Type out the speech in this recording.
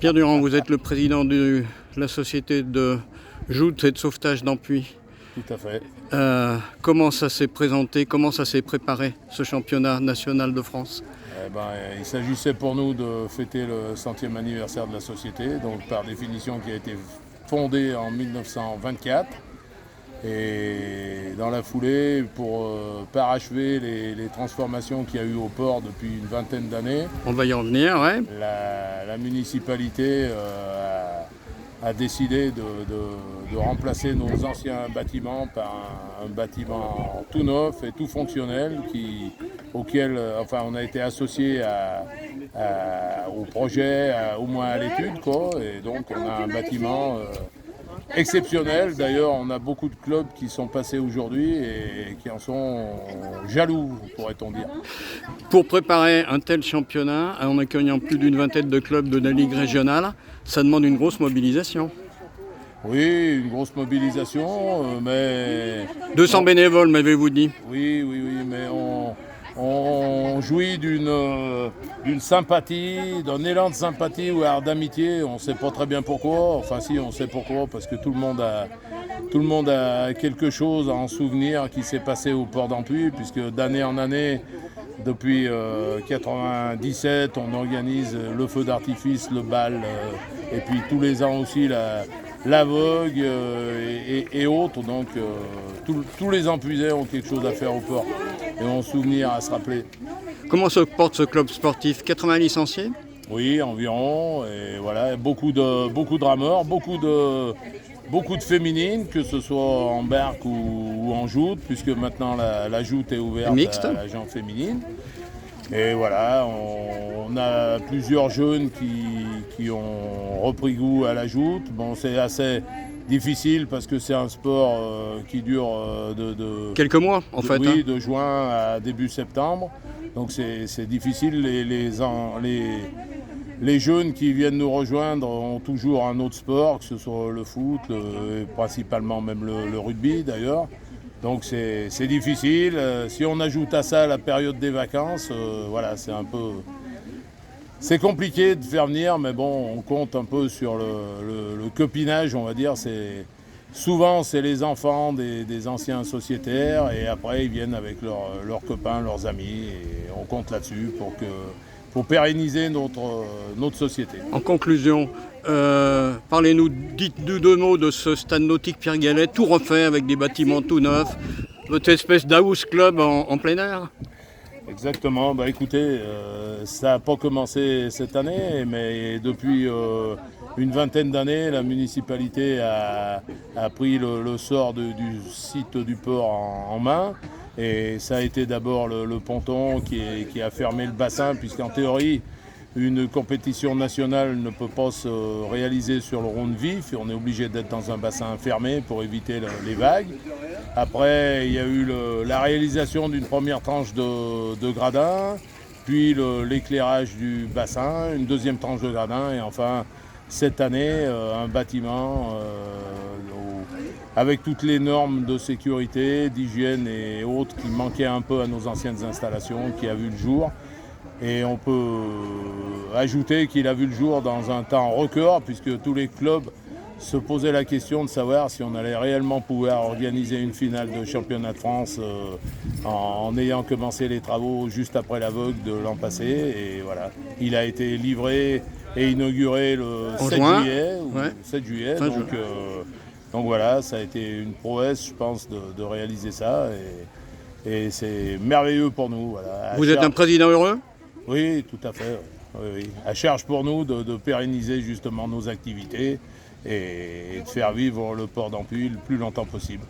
Pierre Durand, vous êtes le président de la société de joute et de sauvetage d'Ampuis. Tout à fait. Comment ça s'est présenté, comment ça s'est préparé, ce championnat national de France? Il s'agissait pour nous de fêter le 100e anniversaire de la société, donc par définition qui a été fondée en 1924. Et dans la foulée, pour parachever les transformations qu'il y a eu au port depuis une vingtaine d'années, On va y revenir, ouais. la municipalité a décidé de remplacer nos anciens bâtiments par un bâtiment tout neuf et tout fonctionnel auquel on a été associé au projet, au moins à l'étude, quoi. Et donc on a un bâtiment exceptionnel. D'ailleurs, on a beaucoup de clubs qui sont passés aujourd'hui et qui en sont jaloux, pourrait-on dire. Pour préparer un tel championnat, en accueillant plus d'une vingtaine de clubs de la Ligue régionale, ça demande une grosse mobilisation. Oui, une grosse mobilisation, mais... 200 bénévoles, m'avez-vous dit? Oui, mais on jouit d'une sympathie, d'un élan de sympathie ou alors d'amitié. On ne sait pas très bien pourquoi. Enfin si, on sait pourquoi, parce que tout le monde a quelque chose à en souvenir qui s'est passé au port d'Ampuis, puisque d'année en année, depuis 1997, on organise le feu d'artifice, le bal, et puis tous les ans aussi la vogue et autres. Donc tous les Ampuisais ont quelque chose à faire au port et ont souvenir à se rappeler. Comment se porte ce club sportif? 80 licenciés? Oui, environ. Et voilà, beaucoup de rameurs, beaucoup de féminines, que ce soit en barque ou en joute, puisque maintenant la joute est ouverte Mixte. à la gente féminine. Et voilà, on a plusieurs jeunes qui ont repris goût à la joute. Bon, c'est assez difficile parce que c'est un sport qui dure Quelques mois, en fait. Oui, de juin à début septembre. Donc c'est difficile. Les jeunes qui viennent nous rejoindre ont toujours un autre sport, que ce soit le foot, principalement même le rugby d'ailleurs. Donc c'est difficile. Si on ajoute à ça la période des vacances, voilà, c'est compliqué de faire venir, mais bon, on compte un peu sur le copinage, on va dire. Souvent, c'est les enfants des anciens sociétaires, et après, ils viennent avec leurs copains, leurs amis, et on compte là-dessus pour pérenniser notre société. En conclusion, parlez-nous, dites-nous deux mots de ce stade nautique Pierre Gallet, tout refait avec des bâtiments tout neufs, votre espèce d'house club en plein air. Exactement, écoutez, ça n'a pas commencé cette année, mais depuis une vingtaine d'années, la municipalité a pris le sort du site du port en main. Et ça a été d'abord le ponton qui a fermé le bassin, puisqu'en théorie, une compétition nationale ne peut pas se réaliser sur le rond de vif, et on est obligé d'être dans un bassin fermé pour éviter les vagues. Après, il y a eu la réalisation d'une première tranche de gradin, puis l'éclairage du bassin, une deuxième tranche de gradin, et enfin, cette année, un bâtiment avec toutes les normes de sécurité, d'hygiène et autres qui manquaient un peu à nos anciennes installations, qui a vu le jour. Et on peut ajouter qu'il a vu le jour dans un temps record, puisque tous les clubs se posaient la question de savoir si on allait réellement pouvoir organiser une finale de championnat de France en ayant commencé les travaux juste après la vogue de l'an passé. Et voilà, il a été livré et inauguré le 7 juillet. Ouais. 7 juillet. Donc voilà, ça a été une prouesse, je pense, de réaliser ça. Et c'est merveilleux pour nous. Voilà. Vous êtes un président heureux? Oui, tout à fait. Oui. À charge pour nous de pérenniser justement nos activités et de faire vivre le port d'Ampuis le plus longtemps possible.